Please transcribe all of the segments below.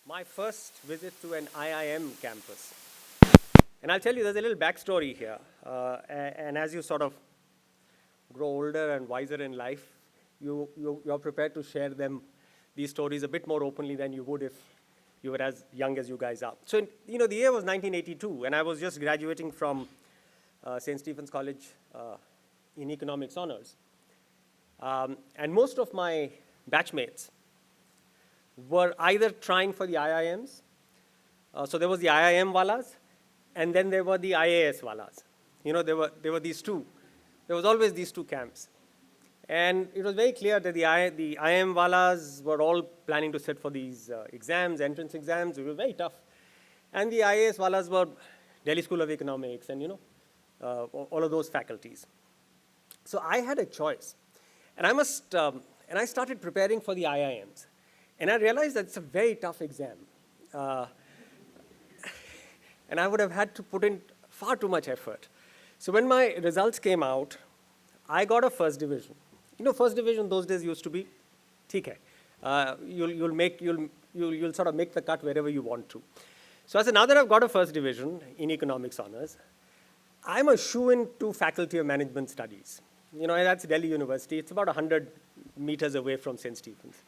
my first visit to an IIM campus. And I'll tell you, there's a little backstory here. And as you sort of grow older and wiser in life, you're prepared to share these stories a bit more openly than you would if you were as young as you guys are. So, the year was 1982, and I was just graduating from St. Stephen's College in economics honors. And most of my batchmates were either trying for the IIMs, so there was the IIM walas, and then there were the IAS walas. There were these two. There was always these two camps. And it was very clear that the IIM walas were all planning to sit for these exams, entrance exams. It was very tough. And the IAS walas were Delhi School of Economics and, all of those faculties. So I had a choice. And I started preparing for the IIMs. And I realized that it's a very tough exam. And I would have had to put in far too much effort. So when my results came out, I got a first division. First division those days used to be, theek hai. You'll sort of make the cut wherever you want to. So as another, I've got a first division in economics honors. I'm a shoo-in to Faculty of Management Studies. That's Delhi University. It's about 100 meters away from St. Stephen's.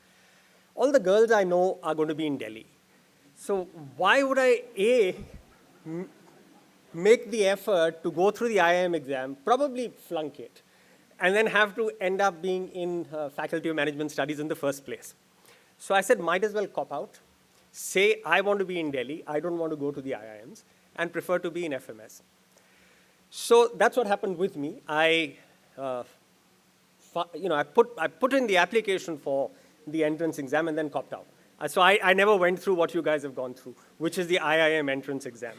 All the girls I know are going to be in Delhi. So why would I, make the effort to go through the IIM exam, probably flunk it, and then have to end up being in Faculty of Management Studies in the first place? So I said, might as well cop out, say I want to be in Delhi, I don't want to go to the IIMs, and prefer to be in FMS. So that's what happened with me. I put in the application for the entrance exam and then copped out. So I never went through what you guys have gone through, which is the IIM entrance exam.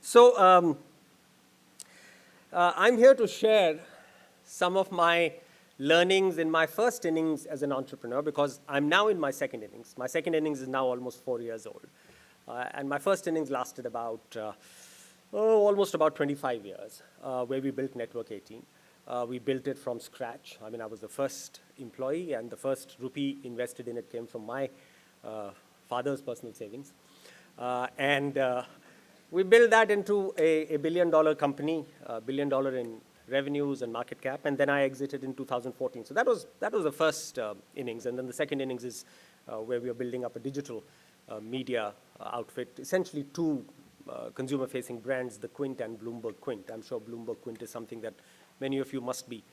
So I'm here to share some of my learnings in my first innings as an entrepreneur, because I'm now in my second innings. My second innings is now almost 4 years old. And my first innings lasted almost about 25 years, where we built Network 18. We built it from scratch. I was the first employee, and the first rupee invested in it came from my father's personal savings. We built that into a billion-dollar company, $1 billion in revenues and market cap, and then I exited in 2014. So that was the first innings, and then the second innings is where we are building up a digital media outfit, essentially two consumer-facing brands, the Quint and Bloomberg Quint. I'm sure Bloomberg Quint is something that many of you must be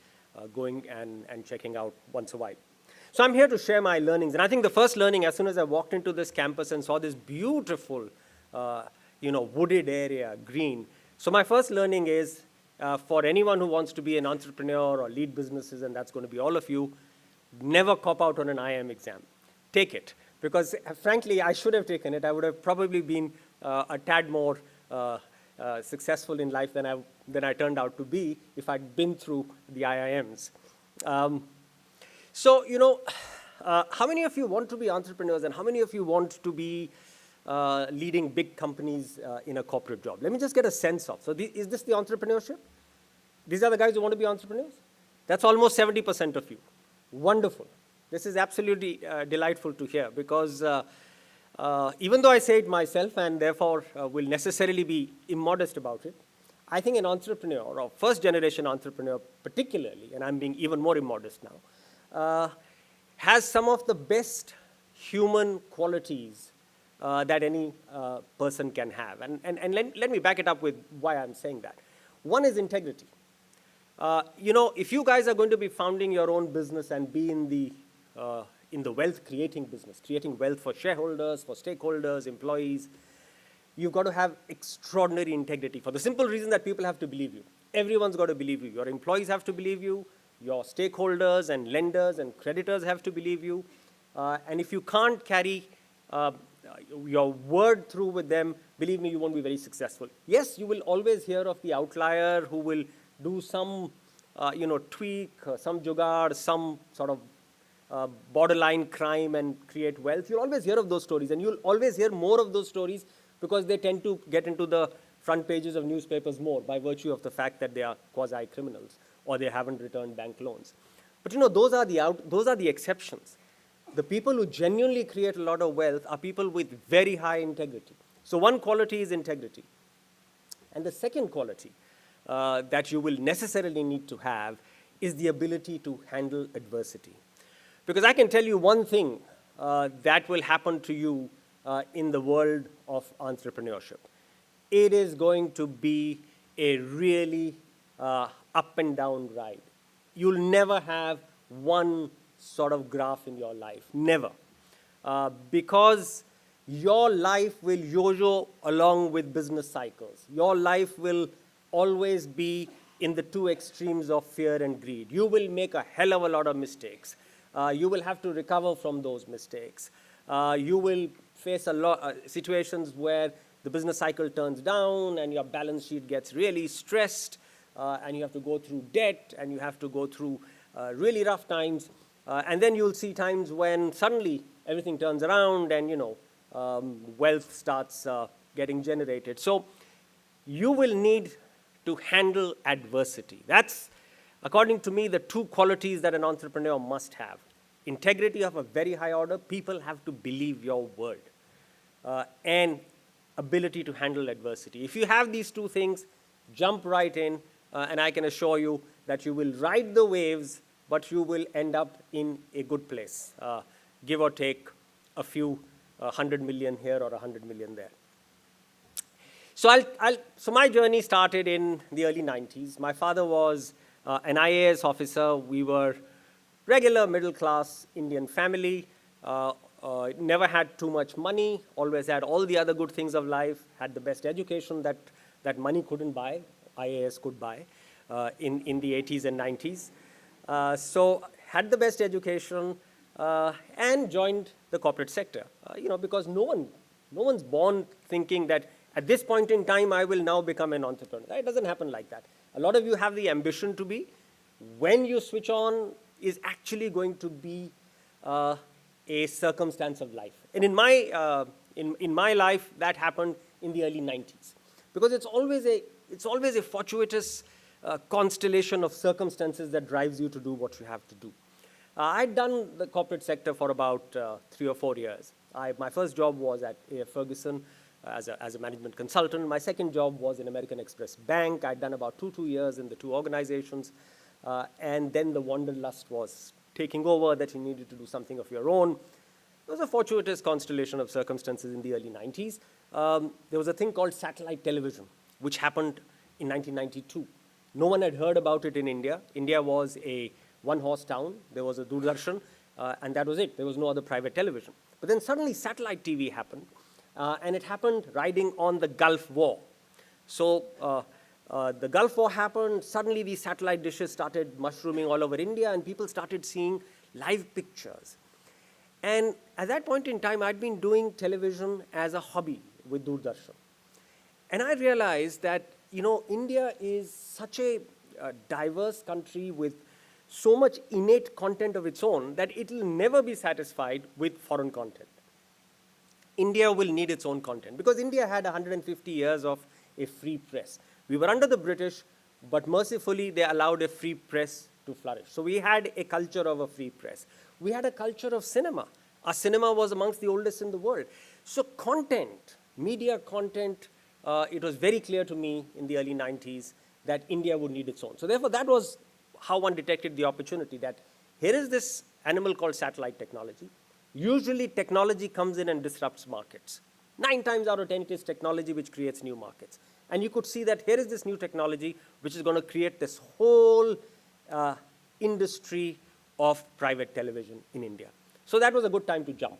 going and checking out once a while. So I'm here to share my learnings. And I think the first learning, as soon as I walked into this campus and saw this beautiful, wooded area, green. So my first learning is, for anyone who wants to be an entrepreneur or lead businesses, and that's going to be all of you, never cop out on an IIM exam. Take it. Because frankly, I should have taken it. I would have probably been a tad more successful in life than I turned out to be if I'd been through the IIMs. How many of you want to be entrepreneurs, and how many of you want to be leading big companies in a corporate job? Let me just get a sense of. So is this the entrepreneurship? These are the guys who want to be entrepreneurs? That's almost 70% of you. Wonderful. This is absolutely delightful to hear, because even though I say it myself and therefore will necessarily be immodest about it, I think an entrepreneur, or first-generation entrepreneur particularly, and I'm being even more immodest now, has some of the best human qualities that any person can have. And let me back it up with why I'm saying that. One is integrity. If you guys are going to be founding your own business and be in the wealth-creating business, creating wealth for shareholders, for stakeholders, employees, you've got to have extraordinary integrity, for the simple reason that people have to believe you. Everyone's got to believe you. Your employees have to believe you. Your stakeholders and lenders and creditors have to believe you. And if you can't carry your word through with them, believe me, you won't be very successful. Yes, you will always hear of the outlier who will do some, tweak, some jugaad, some sort of borderline crime and create wealth. You'll always hear of those stories, and you'll always hear more of those stories because they tend to get into the front pages of newspapers more by virtue of the fact that they are quasi-criminals or they haven't returned bank loans. But those are the exceptions. The people who genuinely create a lot of wealth are people with very high integrity. So one quality is integrity. And the second quality that you will necessarily need to have is the ability to handle adversity. Because I can tell you one thing that will happen to you in the world of entrepreneurship. It is going to be a really up and down ride. You'll never have one sort of graph in your life, never. Because your life will yo-yo along with business cycles. Your life will always be in the two extremes of fear and greed. You will make a hell of a lot of mistakes. You will have to recover from those mistakes. You will face a lot situations where the business cycle turns down and your balance sheet gets really stressed, and you have to go through debt, and you have to go through really rough times. And then you'll see times when suddenly everything turns around and, wealth starts getting generated. So you will need to handle adversity. That's, according to me, the two qualities that an entrepreneur must have. Integrity of a very high order. People have to believe your word. And ability to handle adversity. If you have these two things, jump right in, and I can assure you that you will ride the waves, but you will end up in a good place, give or take a few 100 million here or 100 million there. So so my journey started in the early 90s. My father was an IAS officer. We were regular middle-class Indian family. Never had too much money, always had all the other good things of life, had the best education that money couldn't buy, IAS could buy in the 80s and 90s. So had the best education and joined the corporate sector, because no one's born thinking that at this point in time I will now become an entrepreneur. It doesn't happen like that. A lot of you have the ambition to be. When you switch on is actually going to be a circumstance of life. And in my life, that happened in the early 90s. Because it's always a fortuitous constellation of circumstances that drives you to do what you have to do. I'd done the corporate sector for about 3 or 4 years. My first job was at A.F. Ferguson as a management consultant. My second job was in American Express Bank. I'd done about 2 years in the two organizations. And then the wanderlust was taking over, that you needed to do something of your own. It was a fortuitous constellation of circumstances in the early 90s. There was a thing called satellite television, which happened in 1992. No one had heard about it in India. India was a one-horse town. There was a Doordarshan, and that was it. There was no other private television. But then suddenly satellite TV happened, and it happened riding on the Gulf War. So the Gulf War happened. Suddenly these satellite dishes started mushrooming all over India, and people started seeing live pictures. And at that point in time, I'd been doing television as a hobby with Doordarshan. And I realized that, India is such a diverse country with so much innate content of its own that it will never be satisfied with foreign content. India will need its own content because India had 150 years of a free press. We were under the British, but mercifully they allowed a free press to flourish. So we had a culture of a free press. We had a culture of cinema. Our cinema was amongst the oldest in the world. So content, media content, it was very clear to me in the early 90s that India would need its own. So therefore, that was how one detected the opportunity, that here is this animal called satellite technology. Usually technology comes in and disrupts markets. 9 times out of 10, it is technology which creates new markets. And you could see that here is this new technology which is going to create this whole industry of private television in India. So that was a good time to jump.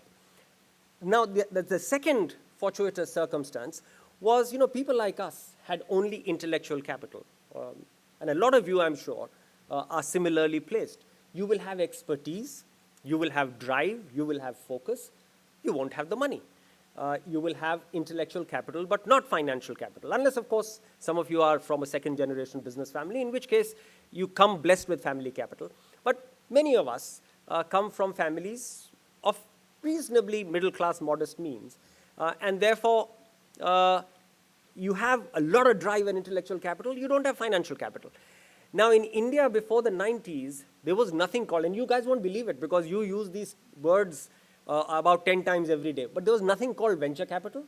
Now, the second fortuitous circumstance was, people like us had only intellectual capital. And a lot of you, I'm sure, are similarly placed. You will have expertise, you will have drive, you will have focus, you won't have the money. You will have intellectual capital, but not financial capital. Unless, of course, some of you are from a second-generation business family, in which case you come blessed with family capital. But many of us come from families of reasonably middle-class, modest means. And therefore, you have a lot of drive and intellectual capital. You don't have financial capital. Now, in India before the 90s, there was nothing called, and you guys won't believe it because you use these words about 10 times every day, but there was nothing called venture capital,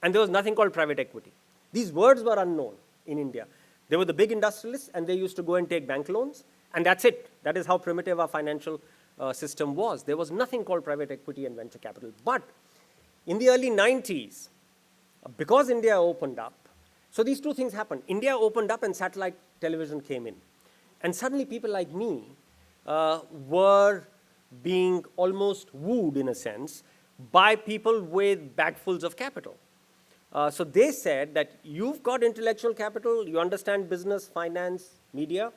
and there was nothing called private equity. These words were unknown in India. They were the big industrialists, and they used to go and take bank loans, and that's it. That is how primitive our financial system was. There was nothing called private equity and venture capital. But in the early 90s, because India opened up, so these two things happened. India opened up and satellite television came in. And suddenly people like me were being almost wooed, in a sense, by people with bagfuls of capital. So they said that you've got intellectual capital, you understand business, finance, media.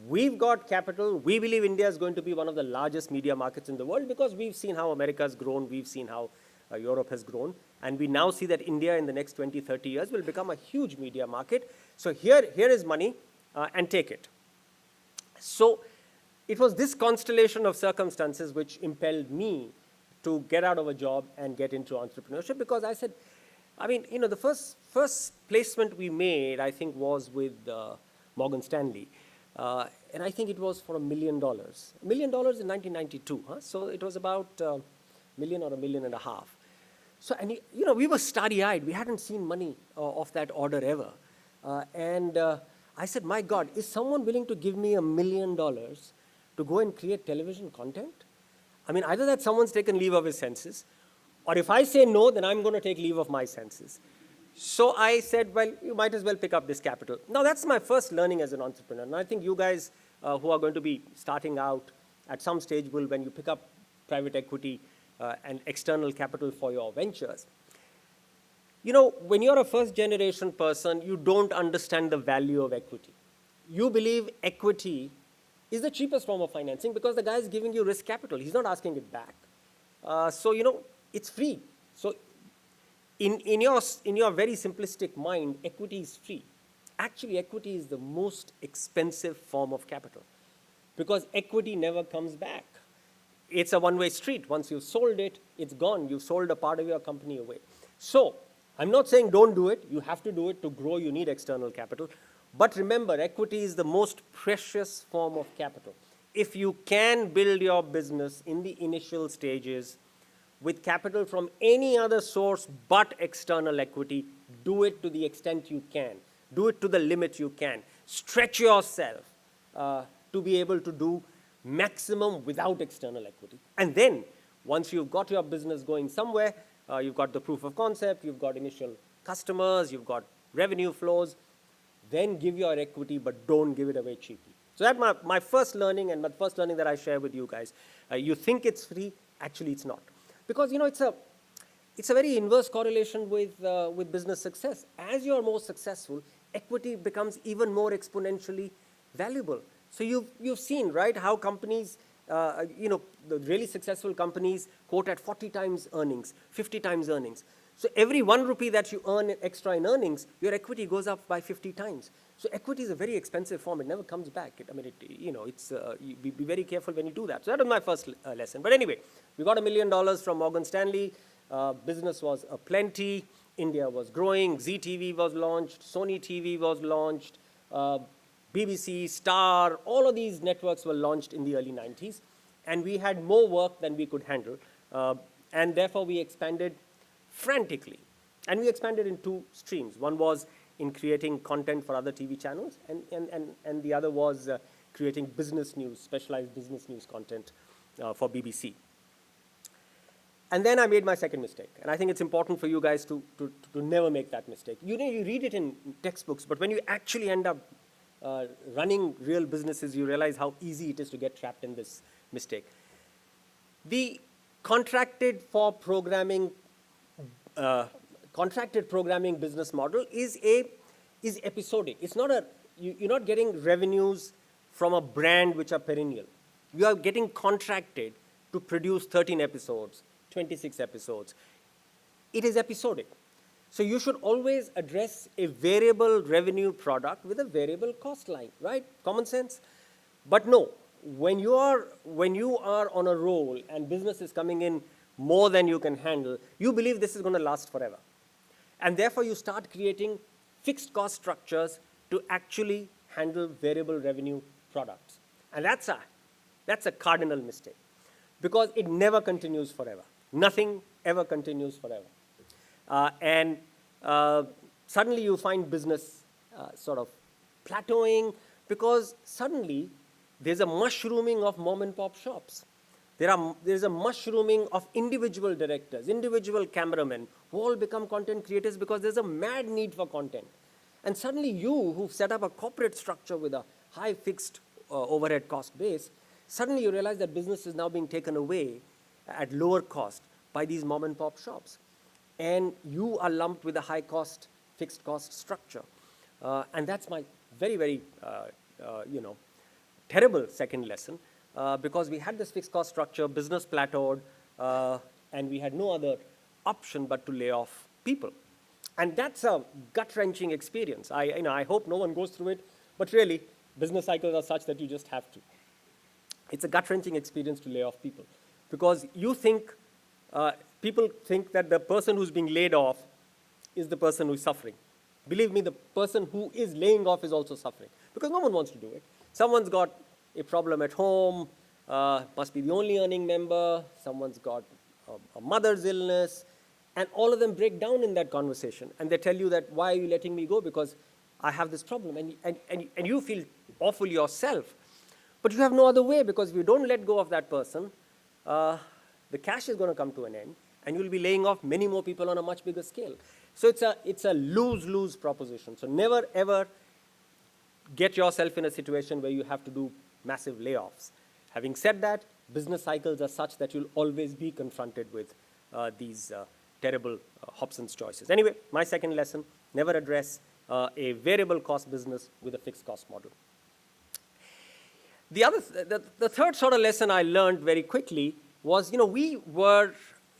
We've got capital. We believe India is going to be one of the largest media markets in the world because we've seen how America has grown, we've seen how Europe has grown, and we now see that India in the next 20, 30 years will become a huge media market. So here is money, and take it. So it was this constellation of circumstances which impelled me to get out of a job and get into entrepreneurship, because I said, I mean, you know, the first placement we made, I think, was with Morgan Stanley. And I think it was for $1 million. $1 million in 1992, huh? So it was about $1 million or $1.5 million. So, and you know, we were starry-eyed. We hadn't seen money of that order ever. And I said, my God, is someone willing to give me $1 million to go and create television content? I mean, either that someone's taken leave of his senses, or if I say no, then I'm going to take leave of my senses. So I said, well, you might as well pick up this capital. Now, that's my first learning as an entrepreneur. And I think you guys who are going to be starting out at some stage will, when you pick up private equity and external capital for your ventures. You know, when you're a first-generation person, you don't understand the value of equity. You believe equity is the cheapest form of financing because the guy is giving you risk capital. He's not asking it back. So, you know, it's free. So in your very simplistic mind, equity is free. Actually, equity is the most expensive form of capital because equity never comes back. It's a one-way street. Once you've sold it, it's gone. You've sold a part of your company away. So I'm not saying don't do it. You have to do it to grow. You need external capital. But remember, equity is the most precious form of capital. If you can build your business in the initial stages with capital from any other source but external equity, do it to the extent you can. Do it to the limit you can. Stretch yourself to be able to do maximum without external equity. And then, once you've got your business going somewhere, you've got the proof of concept, you've got initial customers, you've got revenue flows, then give your equity, but don't give it away cheaply. So that's my first learning, and my first learning that I share with you guys. You think it's free, actually it's not. Because, you know, it's a very inverse correlation with business success. As you're more successful, equity becomes even more exponentially valuable. So you've seen, right, how companies, you know, the really successful companies quote at 40 times earnings, 50 times earnings. So every 1 rupee that you earn extra in earnings, your equity goes up by 50 times. So equity is a very expensive form. It never comes back. You be very careful when you do that. So that was my first lesson. But anyway, we got $1 million from Morgan Stanley. Business was aplenty. India was growing. Zee TV was launched. Sony TV was launched. BBC, Star, all of these networks were launched in the early 90s. And we had more work than we could handle. And therefore, we expanded frantically. And we expanded in two streams. One was in creating content for other TV channels, and the other was creating business news, specialized business news content for BBC. And then I made my second mistake. And I think it's important for you guys to never make that mistake. You know, you read it in textbooks, but when you actually end up running real businesses, you realize how easy it is to get trapped in this mistake. The contracted programming business model is episodic. It's not you're not getting revenues from a brand which are perennial. You are getting contracted to produce 13 episodes, 26 episodes. It is episodic. So you should always address a variable revenue product with a variable cost line, right? Common sense. But no, when you are on a roll and business is coming in more than you can handle, you believe this is going to last forever. And therefore, you start creating fixed cost structures to actually handle variable revenue products. And that's a cardinal mistake, because it never continues forever. Nothing ever continues forever. And suddenly you find business sort of plateauing, because suddenly there's a mushrooming of mom and pop shops. There's a mushrooming of individual directors, individual cameramen, who all become content creators because there's a mad need for content. And suddenly you, who've set up a corporate structure with a high fixed overhead cost base, suddenly you realize that business is now being taken away at lower cost by these mom and pop shops. And you are lumped with a high cost, fixed cost structure. And that's my very, very, terrible second lesson, because we had this fixed cost structure, business plateaued, and we had no other option but to lay off people. And that's a gut-wrenching experience. I hope no one goes through it, but really, business cycles are such that you just have to. It's a gut-wrenching experience to lay off people, because you think, people think that the person who's being laid off is the person who's suffering. Believe me, the person who is laying off is also suffering, because no one wants to do it. Someone's got a problem at home, must be the only earning member, someone's got a mother's illness, and all of them break down in that conversation. And they tell you that, why are you letting me go? Because I have this problem. And you feel awful yourself. But you have no other way, because if you don't let go of that person, the cash is going to come to an end, and you'll be laying off many more people on a much bigger scale. So it's a lose-lose proposition. So never, ever get yourself in a situation where you have to do massive layoffs. Having said that, business cycles are such that you'll always be confronted with these terrible Hobson's choices. Anyway, my second lesson, never address a variable cost business with a fixed cost model. The third sort of lesson I learned very quickly was, we were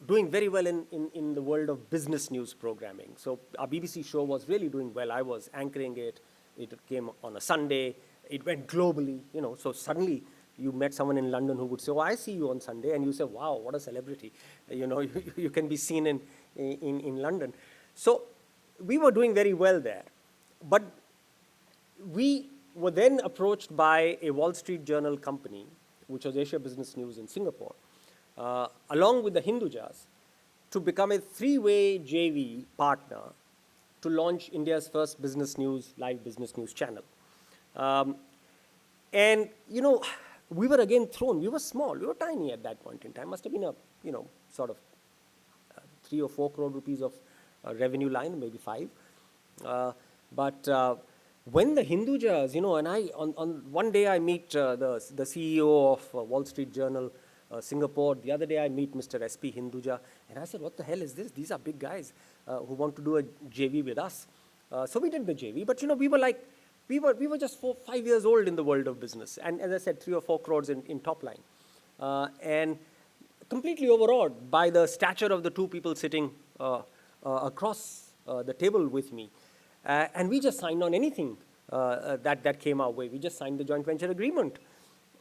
doing very well in the world of business news programming. So our BBC show was really doing well. I was anchoring it. It came on a Sunday. It went globally, So suddenly you met someone in London who would say, oh, I see you on Sunday. And you say, wow, what a celebrity. You can be seen in London. So we were doing very well there. But we were then approached by a Wall Street Journal company, which was Asia Business News in Singapore, along with the Hindujas, to become a three-way JV partner to launch India's first business news, live business news channel. And, we were again thrown. We were small. We were tiny at that point in time. Must have been a, sort of 3 or 4 crore rupees of revenue line, maybe 5. But when the Hindujas, and on one day I meet the CEO of Wall Street Journal, Singapore. The other day I meet Mr. S.P. Hinduja. And I said, what the hell is this? These are big guys who want to do a JV with us. So we did the JV. But, we were like, we were just 4, 5 years old in the world of business. And as I said, 3 or 4 crores in top line. And completely overawed by the stature of the two people sitting across the table with me. And we just signed on anything that came our way. We just signed the joint venture agreement.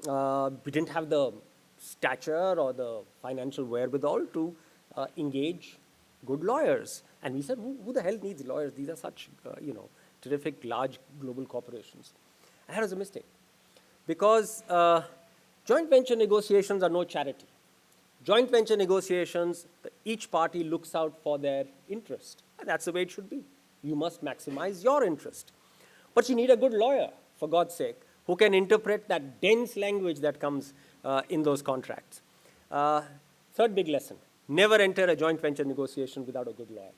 We didn't have the stature or the financial wherewithal to engage good lawyers. And we said, who the hell needs lawyers? These are such, terrific, large global corporations. And that was a mistake. Because joint venture negotiations are no charity. Joint venture negotiations, each party looks out for their interest. And that's the way it should be. You must maximize your interest. But you need a good lawyer, for God's sake, who can interpret that dense language that comes in those contracts. Third big lesson, never enter a joint venture negotiation without a good lawyer.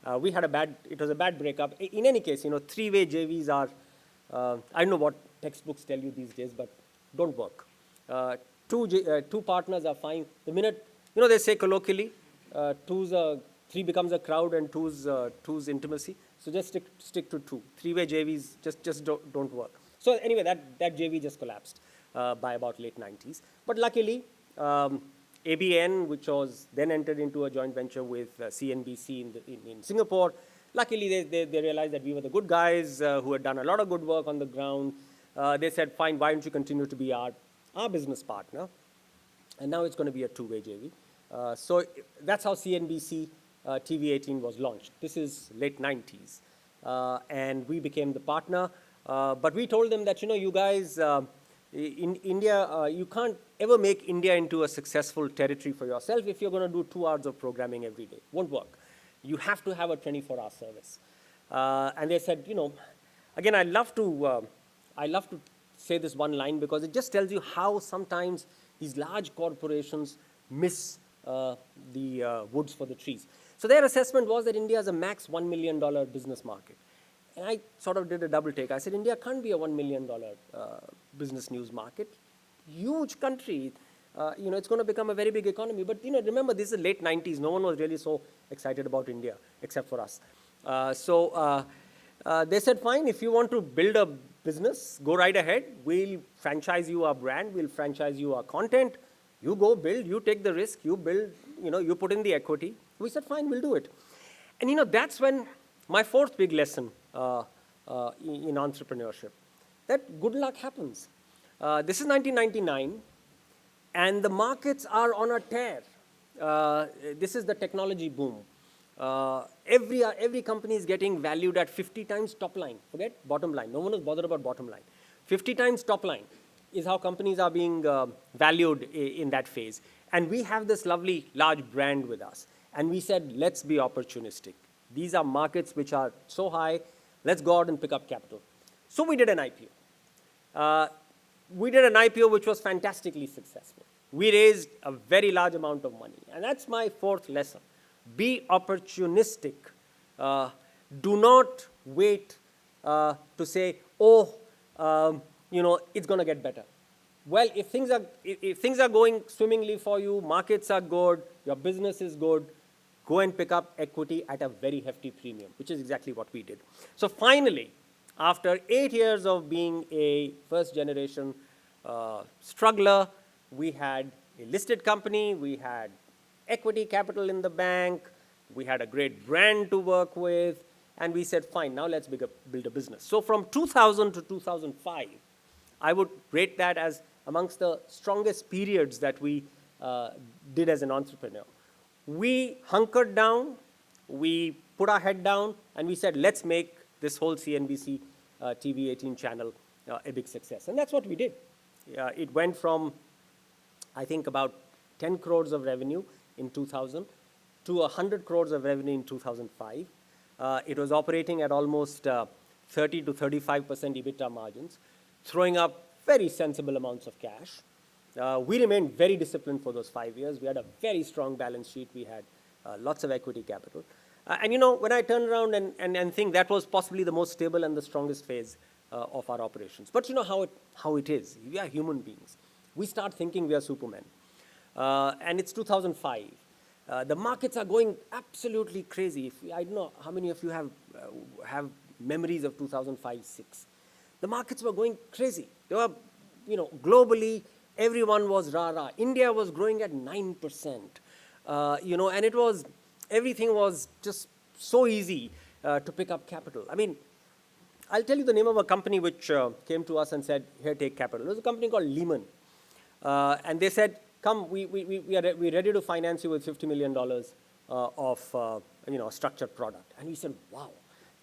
It was a bad breakup. In any case, three-way JVs are, I don't know what textbooks tell you these days, but don't work. Two partners are fine. The minute, they say colloquially, three becomes a crowd and two's intimacy. So just stick to 2. Three-way JVs just don't work. So anyway, that JV just collapsed by about late 90s. But luckily, ABN, which was then entered into a joint venture with CNBC in Singapore, luckily they realized that we were the good guys who had done a lot of good work on the ground. They said, fine, why don't you continue to be our business partner? And now it's going to be a 2-way JV. So that's how CNBC TV18 was launched. This is late 90s. And we became the partner. But we told them that, you guys, in India, you can't ever make India into a successful territory for yourself if you're going to do 2 hours of programming every day. Won't work. You have to have a 24-hour service. And they said, again, I love to say this one line because it just tells you how sometimes these large corporations miss the woods for the trees. So their assessment was that India is a max $1 million business market. And I sort of did a double take. I said, India can't be a $1 million business news market. Huge country. It's going to become a very big economy. But, remember, this is late 90s. No one was really so excited about India, except for us. So they said, fine, if you want to build a business, go right ahead. We'll franchise you our brand. We'll franchise you our content. You go build. You take the risk. You build. You put in the equity. We said, fine, we'll do it. And, that's when my 4th big lesson in entrepreneurship, that good luck happens. This is 1999, and the markets are on a tear. This is the technology boom. Every company is getting valued at 50 times top line. Forget bottom line. No one is bothered about bottom line. 50 times top line is how companies are being valued in that phase. And we have this lovely large brand with us. And we said, let's be opportunistic. These are markets which are so high. Let's go out and pick up capital. So we did an IPO. We did an IPO which was fantastically successful. We raised a very large amount of money. And that's my 4th lesson. Be opportunistic. Do not wait to say, it's going to get better. Well, if things are going swimmingly for you, markets are good, your business is good, go and pick up equity at a very hefty premium, which is exactly what we did. So finally, after 8 years of being a first-generation struggler, we had a listed company, we had equity capital in the bank, we had a great brand to work with, and we said, fine, now let's build a business. So from 2000 to 2005, I would rate that as amongst the strongest periods that we did as an entrepreneur. We hunkered down, we put our head down, and we said, let's make this whole CNBC TV18 channel a big success. And that's what we did. It went from, I think, about 10 crores of revenue in 2000 to 100 crores of revenue in 2005. It was operating at almost 30 to 35% EBITDA margins, throwing up very sensible amounts of cash. We remained very disciplined for those 5 years. We had a very strong balance sheet. We had lots of equity capital. And when I turn around and think that was possibly the most stable and the strongest phase of our operations. But you know how it is. We are human beings. We start thinking we are supermen. And it's 2005. The markets are going absolutely crazy. I don't know how many of you have memories of 2005-06. The markets were going crazy. They were, globally, everyone was rah-rah. India was growing at 9%. And everything was just so easy to pick up capital. I mean, I'll tell you the name of a company which came to us and said, here, take capital. It was a company called Lehman. And they said, come, we're ready to finance you with $50 million of structured product. And we said, wow,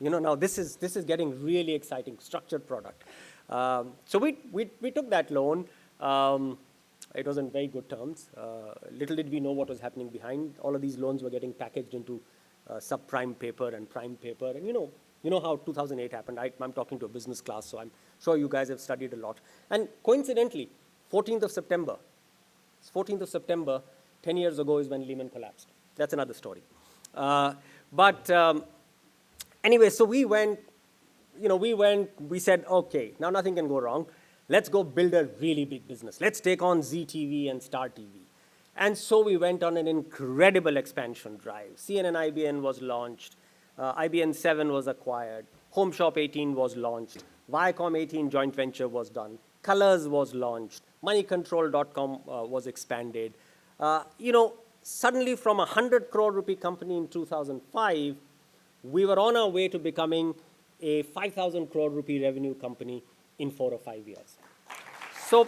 now this is getting really exciting, structured product. So we took that loan. It was on very good terms. Little did we know what was happening behind. All of these loans were getting packaged into subprime paper and prime paper. And you know how 2008 happened. I'm talking to a business class, so I'm sure you guys have studied a lot. And coincidentally, 14th of September, 10 years ago is when Lehman collapsed. That's another story. Anyway, so we said, okay, now nothing can go wrong. Let's go build a really big business. Let's take on ZTV and Star TV. And so we went on an incredible expansion drive. CNN IBN was launched. IBN 7 was acquired. Home Shop 18 was launched. Viacom 18 joint venture was done. Colors was launched. Moneycontrol.com was expanded. Suddenly from a 100 crore rupee company in 2005, we were on our way to becoming a 5,000 crore rupee revenue company in 4 or 5 years. So,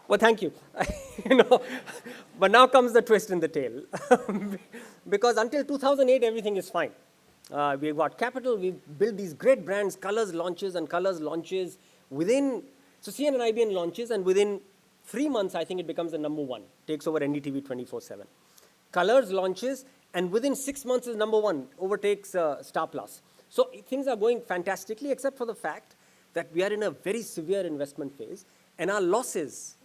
well, thank you. But now comes the twist in the tail. Because until 2008, everything is fine. We've got capital. We've built these great brands, colors launches and colors launches within, so CNN and IBN launches, and within 3 months, I think it becomes the number one, takes over NDTV 24/7. Colors launches, and within 6 months is number one, overtakes Star Plus. So things are going fantastically, except for the fact that we are in a very severe investment phase, and our losses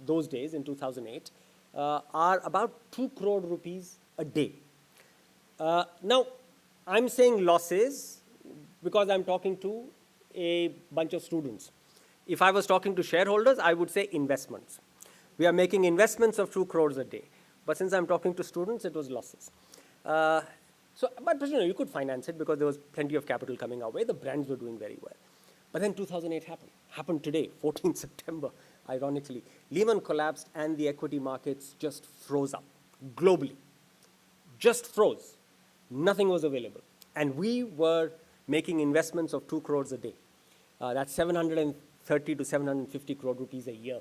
those days in 2008 are about 2 crore rupees a day. Now, I'm saying losses because I'm talking to a bunch of students. If I was talking to shareholders, I would say investments. We are making investments of 2 crores a day. But since I'm talking to students, it was losses. But you know, you could finance it because there was plenty of capital coming our way. The brands were doing very well. But then 2008 happened today, 14th September, ironically. Lehman collapsed and the equity markets just froze up globally. Just froze. Nothing was available. And we were making investments of 2 crores a day. That's 730 to 750 crore rupees a year.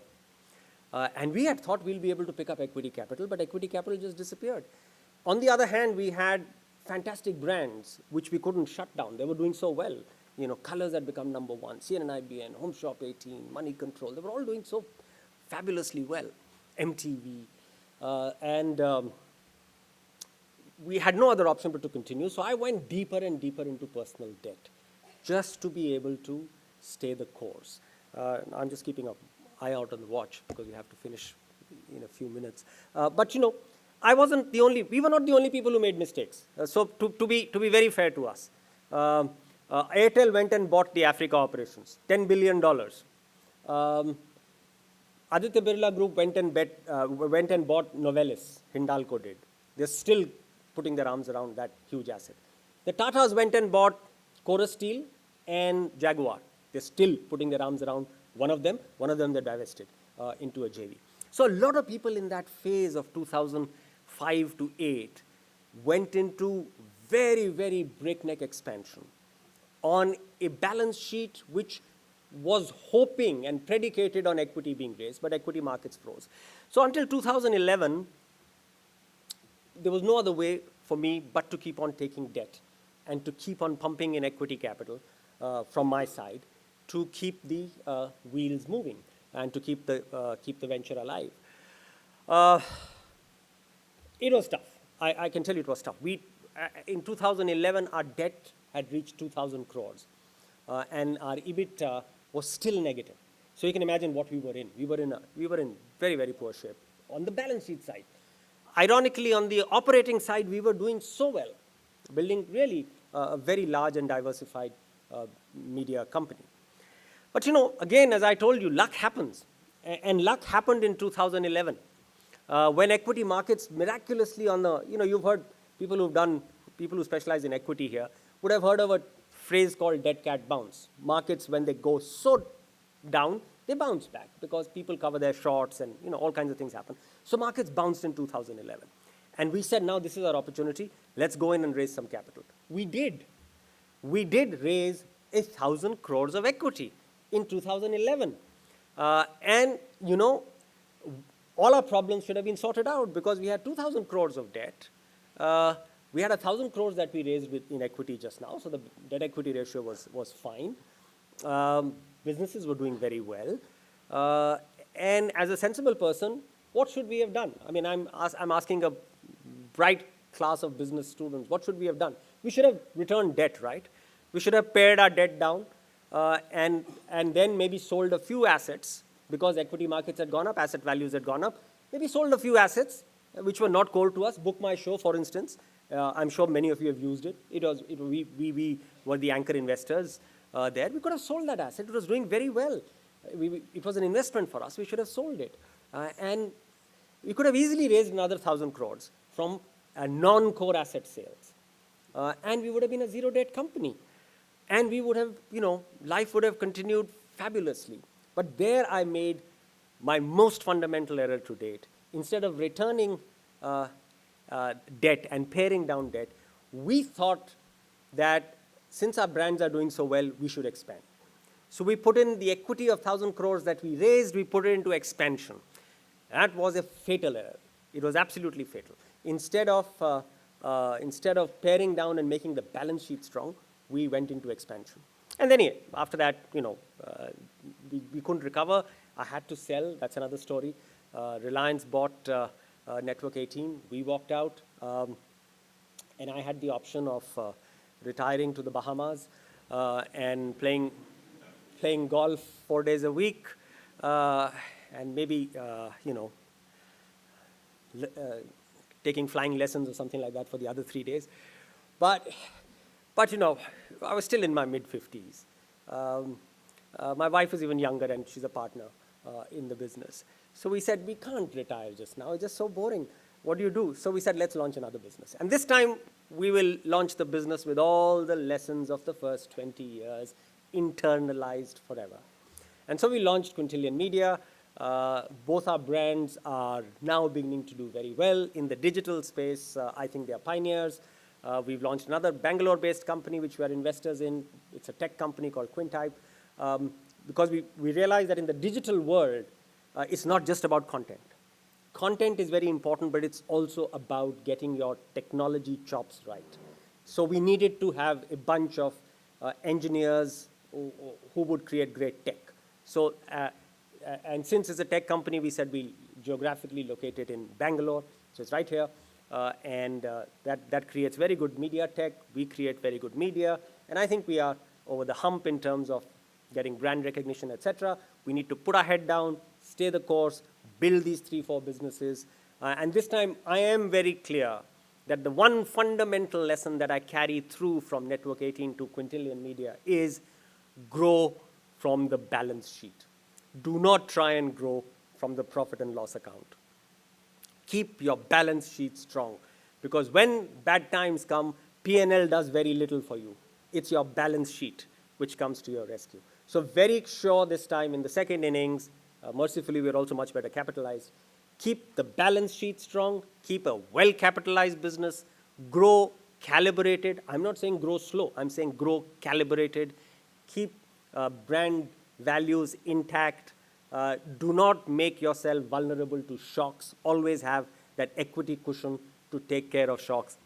And we had thought we'll be able to pick up equity capital, but equity capital just disappeared. On the other hand, we had fantastic brands which we couldn't shut down. They were doing so well. You know, Colors had become number one, CNN IBN, Home Shop 18, Money Control. They were all doing so fabulously well. MTV. We had no other option but to continue. So I went deeper and deeper into personal debt just to be able to stay the course. I'm just keeping an eye out on the watch because we have to finish in a few minutes. But you know, we were not the only people who made mistakes. So to be very fair to us, Airtel went and bought the Africa operations, $10 billion. Aditya Birla Group went and bought Novelis, Hindalco did. They're still putting their arms around that huge asset. The Tatas went and bought Chorus Steel and Jaguar. They're still putting their arms around one of them they divested into a JV. So a lot of people in that phase of 2005 to 8 went into very, very breakneck expansion on a balance sheet which was hoping and predicated on equity being raised, but equity markets froze. So until 2011, there was no other way for me but to keep on taking debt and to keep on pumping in equity capital from my side to keep the wheels moving and to keep the venture alive. It was tough. I can tell you it was tough. In 2011, our debt had reached 2,000 crores, and our EBITDA was still negative. So you can imagine what we were in. We were in very, very poor shape on the balance sheet side. Ironically, on the operating side, we were doing so well, building really a very large and diversified media company. But you know, again, as I told you, luck happens. And luck happened in 2011 when equity markets miraculously you've heard people who specialize in equity here would have heard of a phrase called dead cat bounce. Markets, when they go so down, they bounce back because people cover their shorts and all kinds of things happen. So markets bounced in 2011. And we said, now this is our opportunity. Let's go in and raise some capital. We did. We did raise 1,000 crores of equity in 2011. And all our problems should have been sorted out because we had 2,000 crores of debt. We had 1,000 crores that we raised in equity just now, so the debt equity ratio was fine. Businesses were doing very well. And as a sensible person, what should we have done? I mean, I'm asking a bright class of business students, what should we have done? We should have returned debt, right? We should have pared our debt down and then maybe sold a few assets because equity markets had gone up, asset values had gone up. Maybe sold a few assets which were not core to us. Book My Show, for instance. I'm sure many of you have used it. We were the anchor investors there. We could have sold that asset. It was doing very well. It was an investment for us. We should have sold it. And we could have easily raised another 1,000 crores from non-core asset sales. And we would have been a zero debt company. And we would have, life would have continued fabulously. But there I made my most fundamental error to date. Instead of returning debt and paring down debt, we thought that since our brands are doing so well, we should expand. So we put in the equity of 1,000 crores that we raised, we put it into expansion. That was a fatal error. It was absolutely fatal. Instead of instead of paring down and making the balance sheet strong, we went into expansion. And then after that, we couldn't recover. I had to sell. That's another story. Reliance bought Network 18. We walked out. And I had the option of retiring to the Bahamas and playing golf 4 days a week, and maybe, taking flying lessons or something like that for the other 3 days. But I was still in my mid-50s. My wife is even younger, and she's a partner in the business. So we said, we can't retire just now. It's just so boring. What do you do? So we said, let's launch another business. And this time, we will launch the business with all the lessons of the first 20 years internalized forever. And so we launched Quintillion Media. Both our brands are now beginning to do very well. In the digital space, I think they are pioneers. We've launched another Bangalore-based company, which we are investors in. It's a tech company called Quintype. Because we realize that in the digital world, it's not just about content. Content is very important, but it's also about getting your technology chops right. So we needed to have a bunch of engineers who would create great tech. So, and since it's a tech company, we said we geographically located in Bangalore. So it's right here. That creates very good media tech. We create very good media. And I think we are over the hump in terms of getting brand recognition, et cetera. We need to put our head down, stay the course, build these 3-4 businesses. And this time, I am very clear that the one fundamental lesson that I carry through from Network 18 to Quintillion Media is grow from the balance sheet. Do not try and grow from the profit and loss account. Keep your balance sheet strong, because when bad times come, P&L does very little for you. It's your balance sheet which comes to your rescue. So very sure this time in the second innings, mercifully, we're also much better capitalized. Keep the balance sheet strong. Keep a well-capitalized business. Grow calibrated. I'm not saying grow slow. I'm saying grow calibrated. Keep brand values intact. Do not make yourself vulnerable to shocks. Always have that equity cushion to take care of shocks,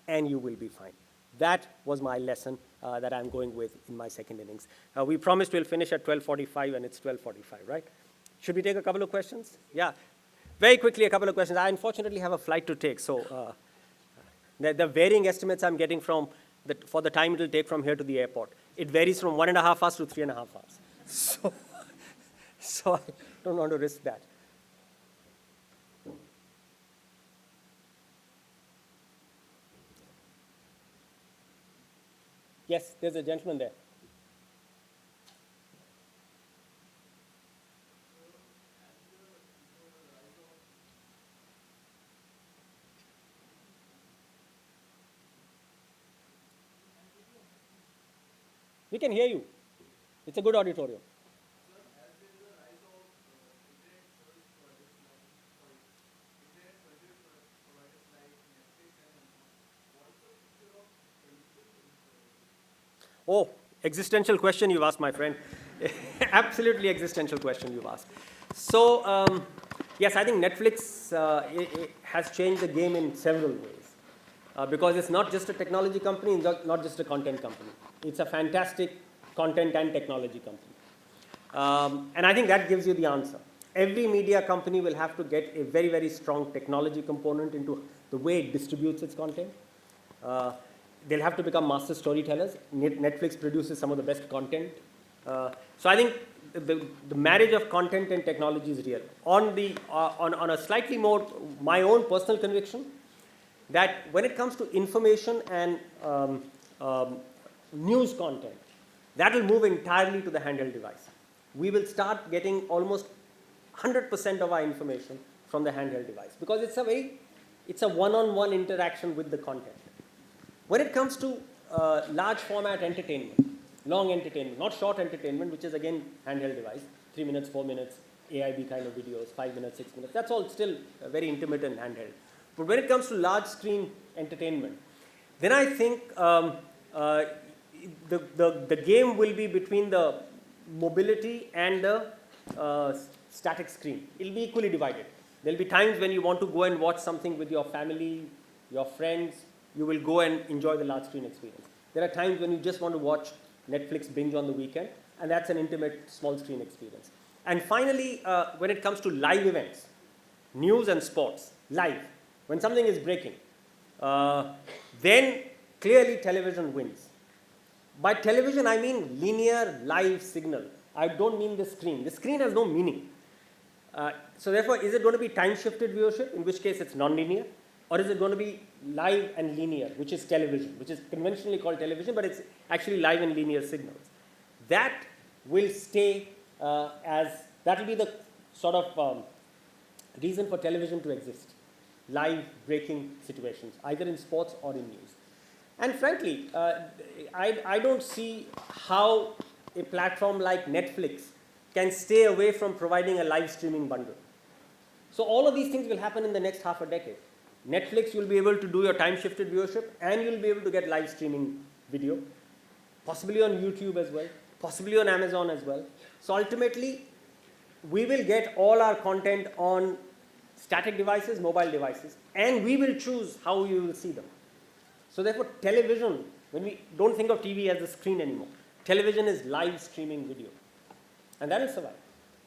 and you will be fine. That was my lesson that I'm going with in my second innings. We promised we'll finish at 12:45, and it's 12:45, right? Should we take a couple of questions? Yeah. Very quickly, a couple of questions. I unfortunately have a flight to take, so the varying estimates I'm getting for the time it'll take from here to the airport. It varies from 1.5 hours to 3.5 hours. So I don't want to risk that. Yes, there's a gentleman there. We can hear you. It's a good auditorium. Oh, existential question you've asked, my friend. Absolutely existential question you've asked. So, yes, I think Netflix it has changed the game in several ways. Because it's not just a technology company, it's not just a content company. It's a fantastic content and technology company. And I think that gives you the answer. Every media company will have to get a very, very strong technology component into the way it distributes its content. They'll have to become master storytellers. Netflix produces some of the best content. So I think the marriage of content and technology is real. On a slightly more, my own personal conviction, that when it comes to information and news content, that will move entirely to the handheld device. We will start getting almost 100% of our information from the handheld device, because it's a one-on-one interaction with the content. When it comes to large format entertainment, long entertainment, not short entertainment, which is again handheld device, 3 minutes, 4 minutes, AIB kind of videos, 5 minutes, 6 minutes, that's all still very intermittent handheld. But when it comes to large screen entertainment, then I think the game will be between the mobility and the static screen. It'll be equally divided. There'll be times when you want to go and watch something with your family, your friends, you will go and enjoy the large screen experience. There are times when you just want to watch Netflix binge on the weekend, and that's an intimate small screen experience. And finally, when it comes to live events, news and sports, live, when something is breaking, then clearly television wins. By television, I mean linear live signal. I don't mean the screen. The screen has no meaning. So therefore, is it going to be time-shifted viewership, in which case it's non-linear? Or is it going to be live and linear, which is television, which is conventionally called television, but it's actually live and linear signals? That will stay that will be the sort of reason for television to exist. Live breaking situations, either in sports or in news. And frankly, I don't see how a platform like Netflix can stay away from providing a live streaming bundle. So all of these things will happen in the next half a decade. Netflix, you'll be able to do your time-shifted viewership, and you'll be able to get live streaming video, possibly on YouTube as well, possibly on Amazon as well. So ultimately, we will get all our content on static devices, mobile devices, and we will choose how you will see them. So therefore, television, when we don't think of TV as a screen anymore, television is live streaming video. And that will survive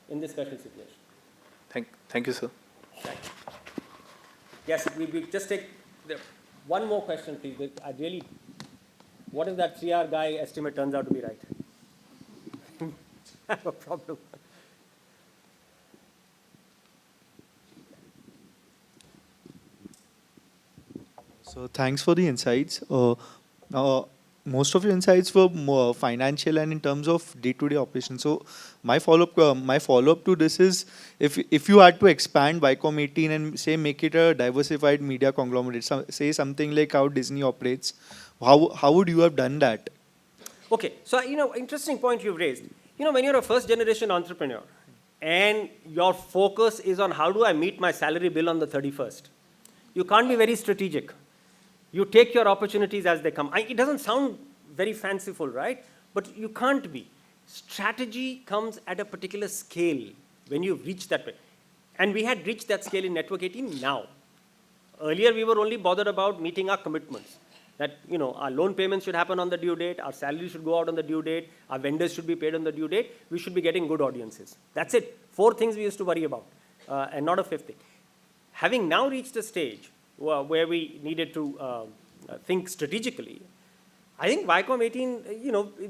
in this special situation. Thank you, sir. Thank you. Yes, we just take one more question, please. What if that 3-hour guy estimate turns out to be right? I have a problem. So thanks for the insights. Most of your insights were more financial and in terms of day-to-day operations. So my follow-up to this is, if you had to expand Viacom 18 and say make it a diversified media conglomerate, say something like how Disney operates, how would you have done that? Okay, so interesting point you've raised. When you're a first-generation entrepreneur and your focus is on how do I meet my salary bill on the 31st, you can't be very strategic. You take your opportunities as they come. It doesn't sound very fanciful, right? But you can't be. Strategy comes at a particular scale when you've reached that way. And we had reached that scale in Network 18 now. Earlier, we were only bothered about meeting our commitments. That, our loan payments should happen on the due date, our salary should go out on the due date, our vendors should be paid on the due date, we should be getting good audiences. That's it. 4 things we used to worry about, and not a 5th thing. Having now reached a stage where we needed to think strategically, I think Viacom 18,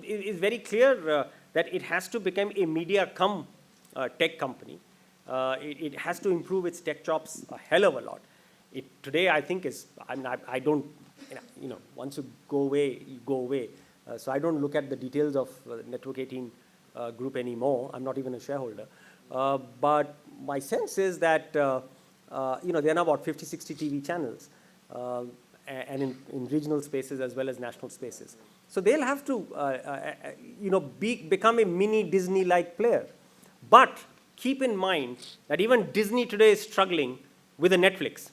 is very clear that it has to become a media tech company. It has to improve its tech chops a hell of a lot. Today, I think I don't, once you go away, you go away. So I don't look at the details of Network 18 group anymore. I'm not even a shareholder. But my sense is that there are now about 50, 60 TV channels, and in regional spaces as well as national spaces. So they'll have to, become a mini Disney-like player. But keep in mind that even Disney today is struggling with a Netflix.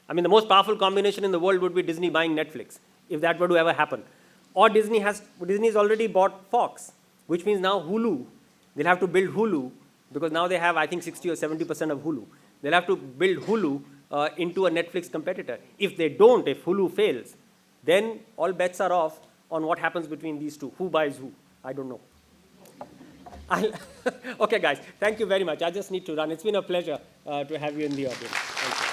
I mean, the most powerful combination in the world would be Disney buying Netflix, if that were to ever happen. Or Disney's already bought Fox, which means now Hulu, they'll have to build Hulu, because now they have, I think, 60 or 70% of Hulu. They'll have to build Hulu into a Netflix competitor. If they don't, if Hulu fails, then all bets are off on what happens between these two. Who buys who? I don't know. Okay, guys, thank you very much. I just need to run. It's been a pleasure to have you in the audience. Thank you.